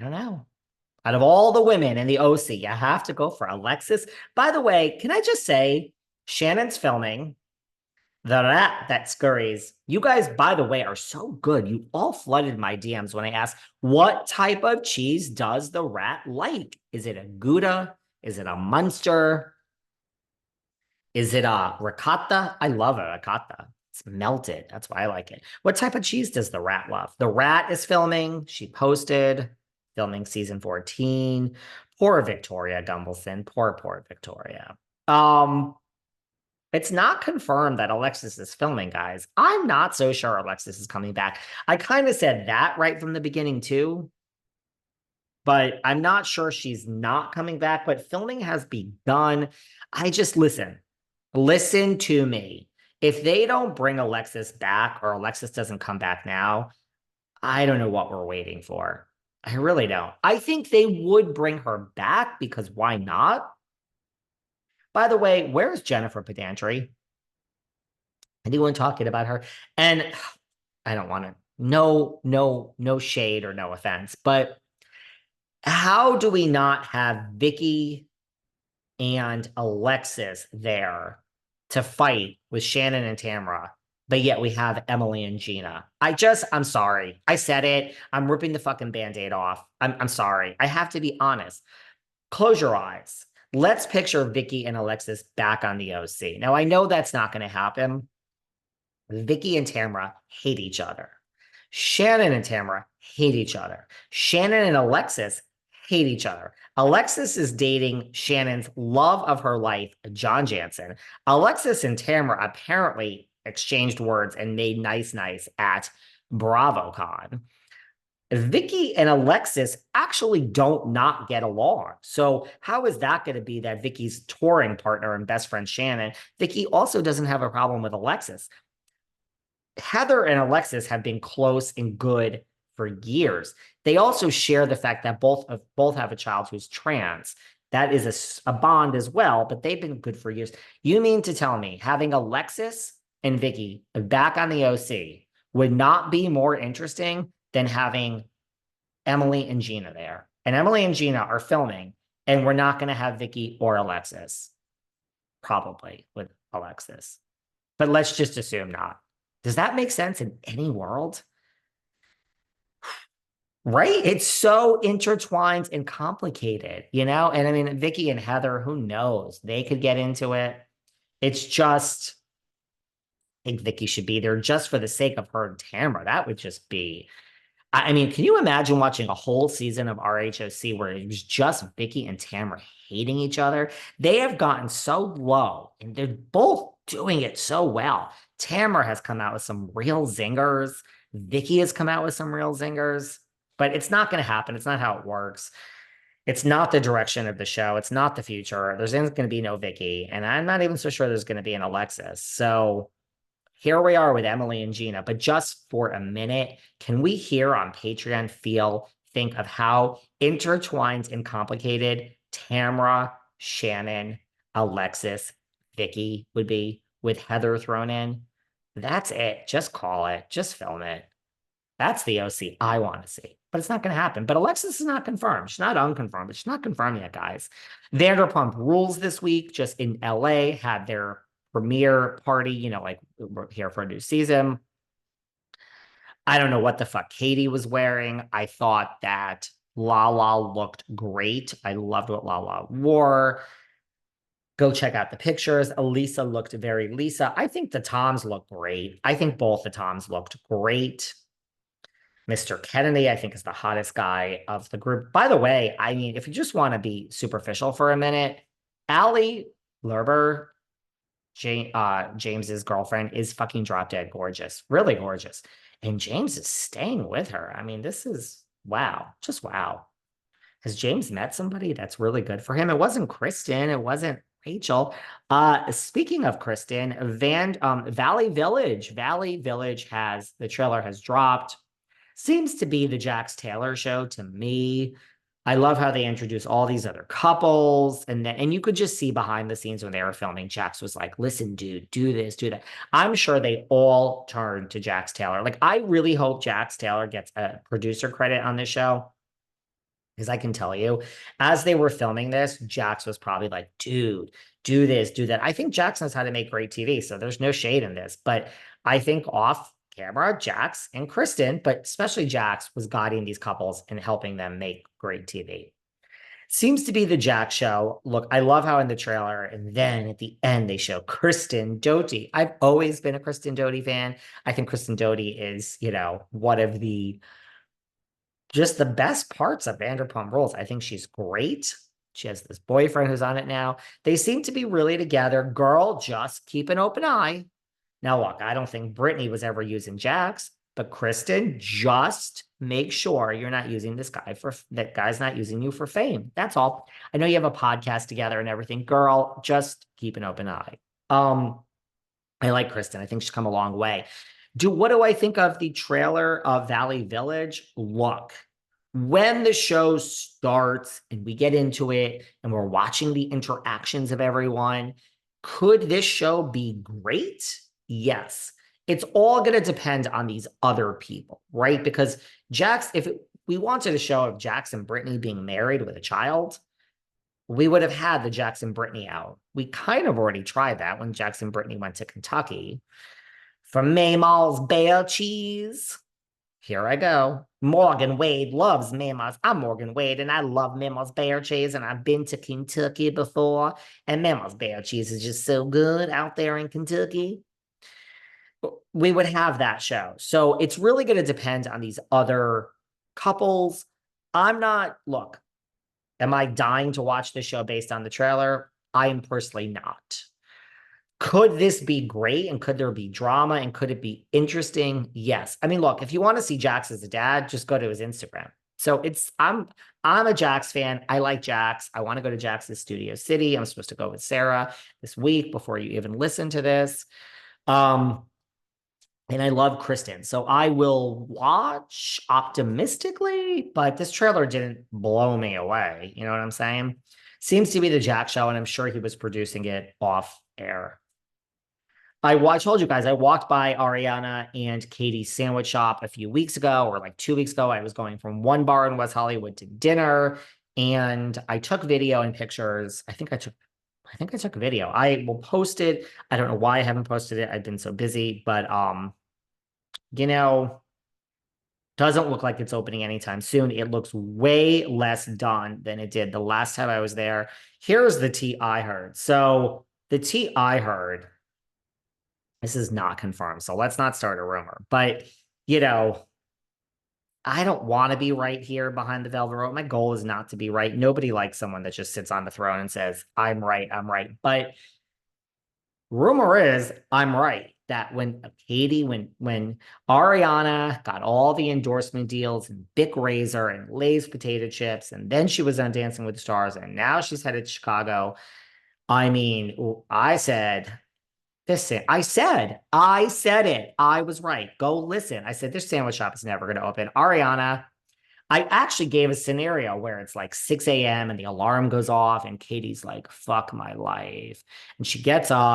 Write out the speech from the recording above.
don't know. Out of all the women in the OC, you have to go for Alexis. By the way, can I just say, Shannon's filming the rat that scurries. You guys, by the way, are so good. You all flooded my DMs when I asked, what type of cheese does the rat like? Is it a Gouda? Is it a Munster? Is it a ricotta? I love a ricotta. It's melted. That's why I like it. What type of cheese does the rat love? The rat is filming. She posted filming season 14. Poor Victoria Gumbelson. Poor Victoria. Um, it's not confirmed that Alexis is filming, guys. I'm not so sure Alexis is coming back. I kind of said that right from the beginning, too, but I'm not sure she's not coming back. But filming has begun. I just listen to me. If they don't bring Alexis back or Alexis doesn't come back now, I don't know what we're waiting for. I really don't. I think they would bring her back because why not? By the way, where's Jennifer Pedantry? Anyone talking about her? And I don't want to, no shade or no offense, but how do we not have Vicki and Alexis there to fight with Shannon and Tamara, but yet we have Emily and Gina? I'm sorry. I said it. I'm ripping the fucking band-aid off. I'm sorry. I have to be honest. Close your eyes. Let's picture Vicki and Alexis back on the OC. Now, I know that's not going to happen. Vicki and Tamara hate each other. Shannon and Tamara hate each other. Shannon and Alexis hate each other. Alexis is dating Shannon's love of her life, John Jansen. Alexis and Tamara apparently exchanged words and made nice at BravoCon. Vicki and Alexis actually don't not get along. So how is that going to be that Vicki's touring partner and best friend Shannon? Vicki also doesn't have a problem with Alexis. Heather and Alexis have been close and good for years. They also share the fact that both have a child who's trans. That is a bond as well, but they've been good for years. You mean to tell me having Alexis and Vicki back on the OC would not be more interesting than having Emily and Gina there? And Emily and Gina are filming, and we're not going to have Vicki or Alexis, probably with Alexis. But let's just assume not. Does that make sense in any world? Right? It's so intertwined and complicated, you know? And I mean, Vicki and Heather, who knows? They could get into it. It's just, I think Vicki should be there just for the sake of her and Tamara. That would just be, I mean, can you imagine watching a whole season of RHOC where it was just Vicki and Tamara hating each other? They have gotten so low and they're both doing it so well. Tamara has come out with some real zingers. Vicki has come out with some real zingers, but it's not going to happen. It's not how it works. It's not the direction of the show. It's not the future. There's going to be no Vicki, and I'm not even so sure there's going to be an Alexis. So here we are with Emily and Gina, but just for a minute, can we here on Patreon think of how intertwined and complicated Tamara, Shannon, Alexis, Vicki would be with Heather thrown in? That's it. Just call it. Just film it. That's the OC I want to see, but it's not going to happen. But Alexis is not confirmed. She's not unconfirmed, but she's not confirmed yet, guys. Vanderpump Rules this week, just in LA, had their premiere party, you know, like we're here for a new season. I don't know what the fuck Katie was wearing. I thought that Lala looked great. I loved what Lala wore. Go check out the pictures. Elisa looked very Lisa. I think the Toms looked great. I think both the Toms looked great. Mr. Kennedy, I think, is the hottest guy of the group. By the way, I mean, if you just want to be superficial for a minute, Allie Lerber, James's girlfriend, is fucking drop dead gorgeous, really gorgeous. And James is staying with her. I mean, this is wow, just wow. Has James met somebody that's really good for him? It wasn't Kristen. It wasn't Rachel. Speaking of Kristen, Valley Village has the trailer has dropped. Seems to be the Jax Taylor show to me. I love how they introduce all these other couples, and you could just see behind the scenes when they were filming, Jax was like, listen, dude, do this, do that. I'm sure they all turned to Jax Taylor. Like, I really hope Jax Taylor gets a producer credit on this show. Because I can tell you, as they were filming this, Jax was probably like, dude, do this, do that. I think Jax knows how to make great TV, so there's no shade in this. But I think off camera, Jax and Kristen, but especially Jax, was guiding these couples and helping them make great TV. Seems to be the Jax show. Look, I love how in the trailer and then at the end they show Kristen Doty. I've always been a Kristen Doty fan. I think Kristen Doty is, one of the just the best parts of Vanderpump Rules. I think she's great. She has this boyfriend who's on it now. They seem to be really together. Girl, just keep an open eye. Now, look, I don't think Brittany was ever using Jax, but Kristen, just make sure you're not using this guy that guy's not using you for fame. That's all. I know you have a podcast together and everything. Girl, just keep an open eye. I like Kristen. I think she's come a long way. What do I think of the trailer of Valley Village? Look, when the show starts and we get into it and we're watching the interactions of everyone, could this show be great? Yes. It's all going to depend on these other people, right? Because if we wanted a show of Jax and Brittany being married with a child, we would have had the Jax and Brittany out. We kind of already tried that when Jax and Brittany went to Kentucky. From Maymal's Bear Cheese. Here I go. Morgan Wade loves Maymal's. I'm Morgan Wade, and I love Maymal's Bear Cheese, and I've been to Kentucky before, and Maymal's Bear Cheese is just so good out there in Kentucky. We would have that show. So it's really going to depend on these other couples. Look, am I dying to watch this show based on the trailer? I am personally not. Could this be great? And could there be drama? And could it be interesting? Yes. I mean, look, if you want to see Jax as a dad, just go to his Instagram. So I'm a Jax fan. I like Jax. I want to go to Jax's Studio City. I'm supposed to go with Sarah this week before you even listen to this. And I love Kristen. So I will watch optimistically, but this trailer didn't blow me away. You know what I'm saying? Seems to be the Jax show, and I'm sure he was producing it off air. I told you guys, I walked by Ariana and Katie's sandwich shop a few weeks ago, or like 2 weeks ago. I was going from one bar in West Hollywood to dinner, and I took video and pictures. I think I took a video. I will post it. I don't know why I haven't posted it. I've been so busy, but you know, doesn't look like it's opening anytime soon. It looks way less done than it did the last time I was there. Here's the tea I heard. So the tea I heard, this is not confirmed, so let's not start a rumor. But, I don't want to be right here behind the velvet rope. My goal is not to be right. Nobody likes someone that just sits on the throne and says, I'm right, I'm right. But rumor is I'm right. That when Ariana got all the endorsement deals and Bic Razor and Lay's potato chips, and then she was on Dancing with the Stars, and now she's headed to Chicago. I mean, I said it. I said it. I was right. Go listen. I said this sandwich shop is never going to open. Ariana, I actually gave a scenario where it's like 6 a.m. and the alarm goes off and Katie's like, fuck my life. And she gets up.